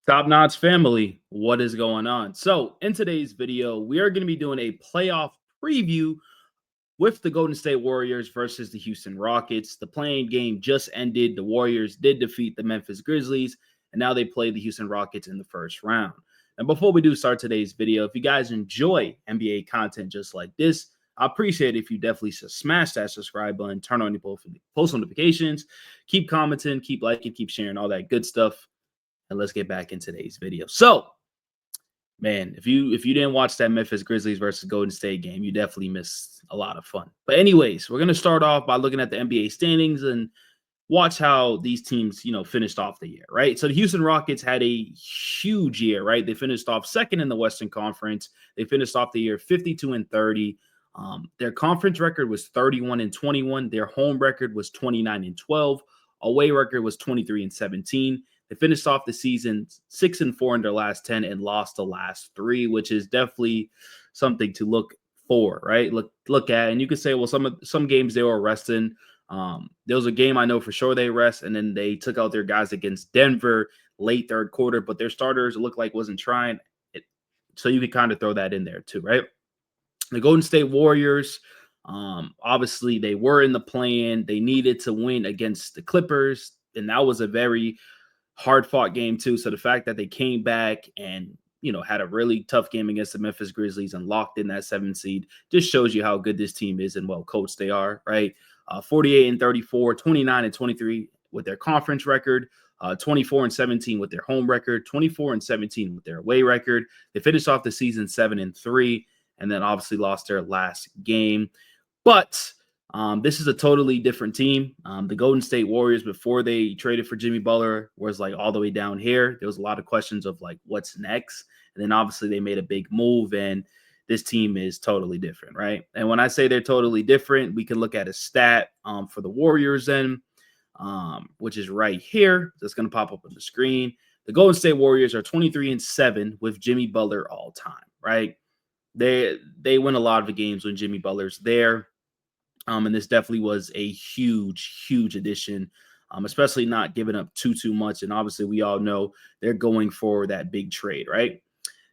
Top Notch family, what is going on? So, in today's video, we are going to be doing a playoff preview with the Golden State Warriors versus the Houston Rockets. The playing game just ended. The Warriors did defeat the Memphis Grizzlies, and now they play the Houston Rockets in the first round. And before we do start today's video, if you guys enjoy NBA content just like this, I appreciate it if you definitely smash that subscribe button, turn on your post notifications, keep commenting, keep liking, keep sharing, all that good stuff. And let's get back in today's video. So, man, if you didn't watch that Memphis Grizzlies versus Golden State game, you definitely missed a lot of fun. But anyways, we're gonna start off by looking at the NBA standings and watch how these teams, finished off the year, right? So the Houston Rockets had a huge year, right? They finished off second in the Western Conference. They finished off the year 52 and 30. Their conference record was 31 and 21. Their home record was 29 and 12. Away record was 23 and 17. They finished off the season 6 and 4 in their last 10 and lost the last 3, which is definitely something to look for, right? Look at, and you could say, well, some games they were resting. There was a game I know for sure they rest, and then they took out their guys against Denver late third quarter, but their starters looked like wasn't trying it. So you could kind of throw that in there too, right? The Golden State Warriors, obviously they were in the play-in. They needed to win against the Clippers, and that was a very hard fought game too. So the fact that they came back and had a really tough game against the Memphis Grizzlies and locked in that 7 seed just shows you how good this team is and well coached they are, right? 48 and 34, 29 and 23 with their conference record, 24 and 17 with their home record, 24 and 17 with their away record. They finished off the season 7 and 3, and then obviously lost their last game. But this is a totally different team. The Golden State Warriors, before they traded for Jimmy Butler, was like all the way down here. There was a lot of questions of like, what's next? And then obviously they made a big move, and this team is totally different, right? And when I say they're totally different, we can look at a stat for the Warriors then, which is right here. That's going to pop up on the screen. The Golden State Warriors are 23 and 7 with Jimmy Butler all time, right? They win a lot of the games when Jimmy Butler's there. And this definitely was a huge addition, especially not giving up too much. And obviously, we all know they're going for that big trade, right?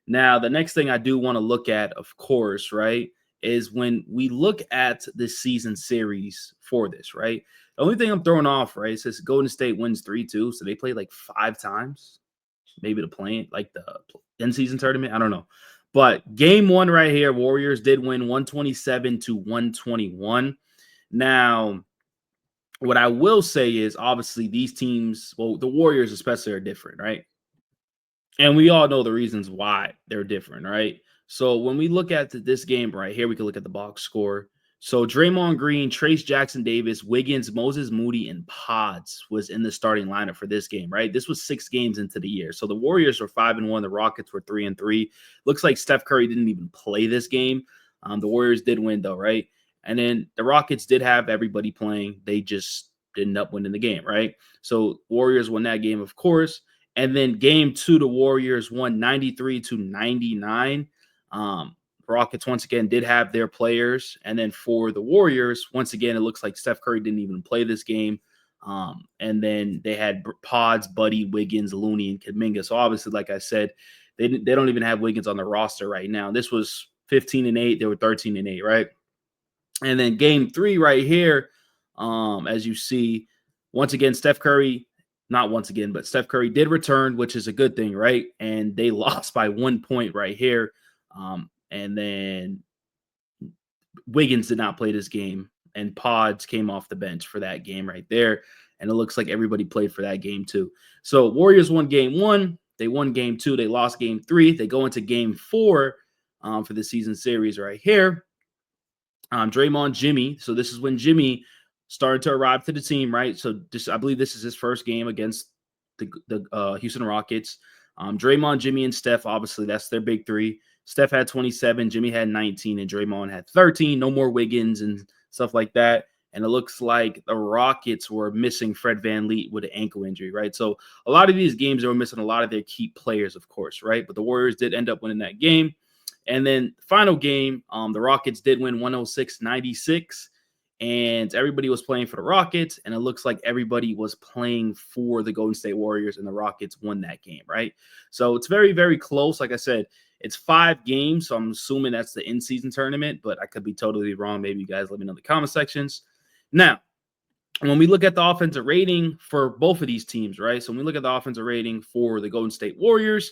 Now, the next thing I do want to look at, of course, right, is when we look at this season series for this, right? The only thing I'm throwing off, right, it says Golden State wins 3-2. So they played like 5 times, maybe the play, like the in-season tournament. I don't know. But game 1 right here, Warriors did win 127 to 121. Now, what I will say is obviously these teams, well, the Warriors especially are different, right? And we all know the reasons why they're different, right? So when we look at this game right here, we can look at the box score. So Draymond Green, Trace Jackson Davis, Wiggins, Moses Moody, and Pods was in the starting lineup for this game, right? This was 6 games into the year. So the Warriors were 5-1. The Rockets were 3-3. Looks like Steph Curry didn't even play this game. The Warriors did win though, right? And then the Rockets did have everybody playing. They just didn't end up winning the game, right? So Warriors won that game, of course. And then game 2, the Warriors won 93 to 99. Rockets once again did have their players. And then for the Warriors, once again, it looks like Steph Curry didn't even play this game. And then they had Pods, Buddy, Wiggins, Looney, and Kuminga. So obviously, like I said, they don't even have Wiggins on the roster right now. This was 15-8. They were 13-8, right? And then game 3 right here, as you see, once again, Steph Curry, not once again, but Steph Curry did return, which is a good thing, right? And they lost by 1 point right here. And then Wiggins did not play this game, and Pods came off the bench for that game right there. And it looks like everybody played for that game too. So Warriors won game 1. They won game 2. They lost game 3. They go into game 4 for the season series right here. Draymond, Jimmy. So this is when Jimmy started to arrive to the team, right? So I believe this is his first game against the Houston Rockets. Draymond, Jimmy, and Steph, obviously, that's their big 3. Steph had 27, Jimmy had 19, and Draymond had 13. No more Wiggins and stuff like that. And it looks like the Rockets were missing Fred VanVleet with an ankle injury, right? So a lot of these games, they were missing a lot of their key players, of course, right? But the Warriors did end up winning that game. And then final game, the Rockets did win 106-96. and everybody was playing for the Rockets, and it looks like everybody was playing for the Golden State Warriors, and the Rockets won that game, right? So it's very, very close. Like I said, it's 5 games, so I'm assuming that's the in-season tournament, but I could be totally wrong. Maybe you guys let me know in the comment sections. Now, when we look at the offensive rating for both of these teams, right? So when we look at the offensive rating for the Golden State Warriors,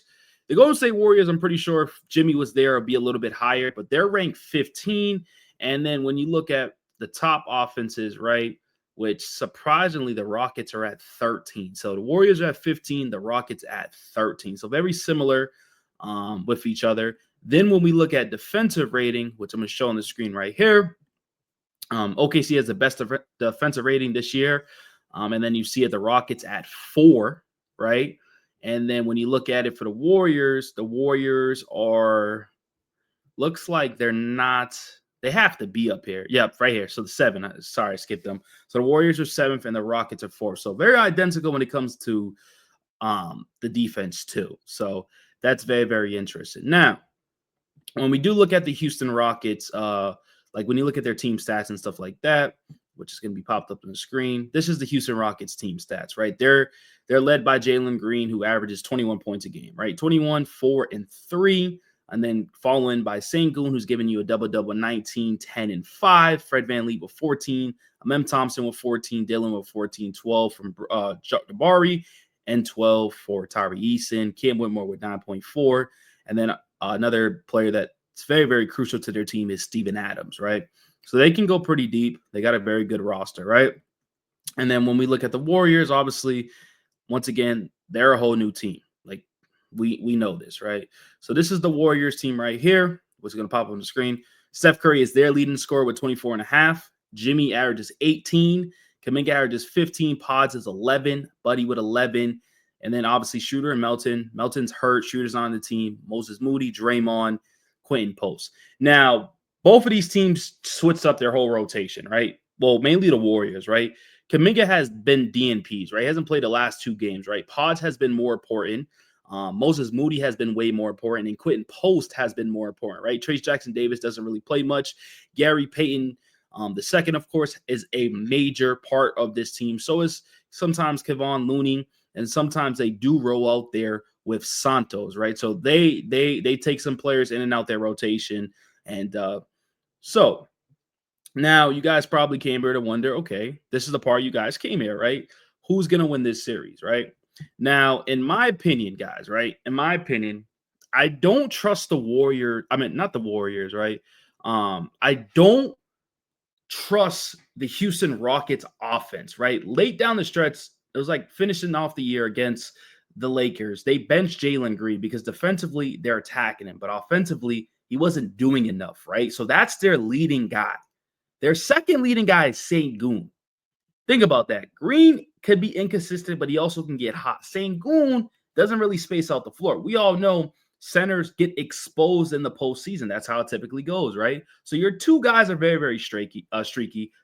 I'm pretty sure if Jimmy was there, it'd be a little bit higher, but they're ranked 15. And then when you look at the top offenses, right, which surprisingly the Rockets are at 13. So the Warriors are at 15, the Rockets at 13. So very similar with each other. Then when we look at defensive rating, which I'm going to show on the screen right here, OKC has the best defensive rating this year. And then you see it, the Rockets at 4, right? And then when you look at it for the Warriors are, looks like they're not, they have to be up here. Yep, right here. So the 7, sorry, I skipped them. So the Warriors are 7th and the Rockets are 4th. So very identical when it comes to the defense too. So that's very, very interesting. Now, when we do look at the Houston Rockets, like when you look at their team stats and stuff like that, which is going to be popped up on the screen, this is the Houston Rockets team stats, right? They're led by Jalen Green, who averages 21 points a game, right? 21, 4, and 3. And then following by Sengun, who's giving you a double-double, 19, 10, and 5. Fred VanVleet with 14. Mem Thompson with 14. Dylan with 14. 12 from Jabari, and 12 for Tyree Eason. Cam Whitmore with 9.4. And then another player that's very, very crucial to their team is Steven Adams, right? So they can go pretty deep. They got a very good roster, right? And then when we look at the Warriors, obviously, once again, they're a whole new team. Like we know this, right? So this is the Warriors team right here. What's going to pop up on the screen? Steph Curry is their leading scorer with 24.5. Jimmy averages 18. Kuminga averages 15. Pods is 11. Buddy with 11. And then obviously Shooter and Melton. Melton's hurt. Shooter's on the team. Moses Moody, Draymond, Quentin Post. Now, both of these teams switched up their whole rotation, right? Well, mainly the Warriors, right? Kuminga has been DNPs, right? He hasn't played the last 2 games, right? Pods has been more important. Moses Moody has been way more important, and Quentin Post has been more important, right? Trace Jackson Davis doesn't really play much. Gary Payton, the second, of course, is a major part of this team. So is sometimes Kevon Looney, and sometimes they do roll out there with Santos, right? So they take some players in and out their rotation, and so now you guys probably came here to wonder, okay, this is the part you guys came here, right? Who's going to win this series, right? Now, in my opinion, guys, right? In my opinion, I don't trust the Warriors. I mean, not the Warriors, right? I don't trust the Houston Rockets offense, right? Late down the stretch, it was like finishing off the year against the Lakers. They benched Jalen Green because defensively they're attacking him, but offensively he wasn't doing enough, right? So that's their leading guy. Their second leading guy is Sengun. Think about that. Green could be inconsistent, but he also can get hot. Sengun doesn't really space out the floor. We all know centers get exposed in the postseason. That's how it typically goes, right? So your 2 guys are very, very streaky.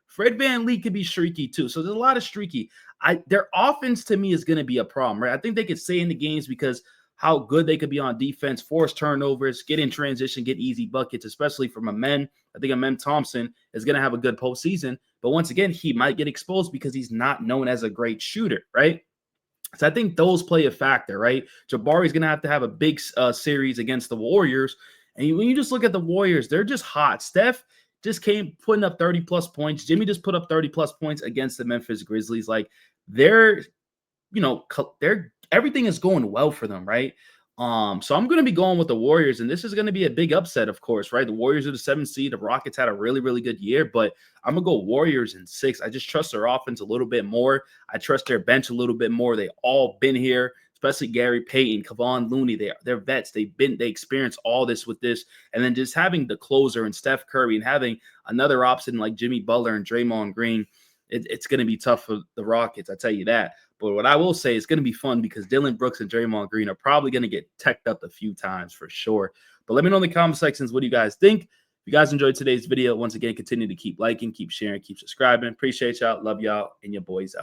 Fred VanVleet could be streaky too. So there's a lot of streaky. Their offense to me is going to be a problem, right? I think they could stay in the games because how good they could be on defense, force turnovers, get in transition, get easy buckets, especially from a men. I think a Mem Thompson is going to have a good postseason. But once again, he might get exposed because he's not known as a great shooter, right? So I think those play a factor, right? Jabari's going to have a big series against the Warriors. And when you just look at the Warriors, they're just hot. Steph just came putting up 30-plus points. Jimmy just put up 30-plus points against the Memphis Grizzlies. Like, they're everything is going well for them, right? So I'm going to be going with the Warriors, and this is going to be a big upset, of course, right? The Warriors are the 7th seed. The Rockets had a really, really good year, but I'm going to go Warriors in 6. I just trust their offense a little bit more. I trust their bench a little bit more. They all been here, especially Gary Payton, Kevon Looney. They're vets. They experienced all this with this, and then just having the closer and Steph Curry and having another option like Jimmy Butler and Draymond Green, it's going to be tough for the Rockets. I tell you that. But what I will say, it's going to be fun because Dylan Brooks and Draymond Green are probably going to get teched up a few times for sure. But let me know in the comment sections, what do you guys think? If you guys enjoyed today's video, once again, continue to keep liking, keep sharing, keep subscribing. Appreciate y'all. Love y'all, and your boys out.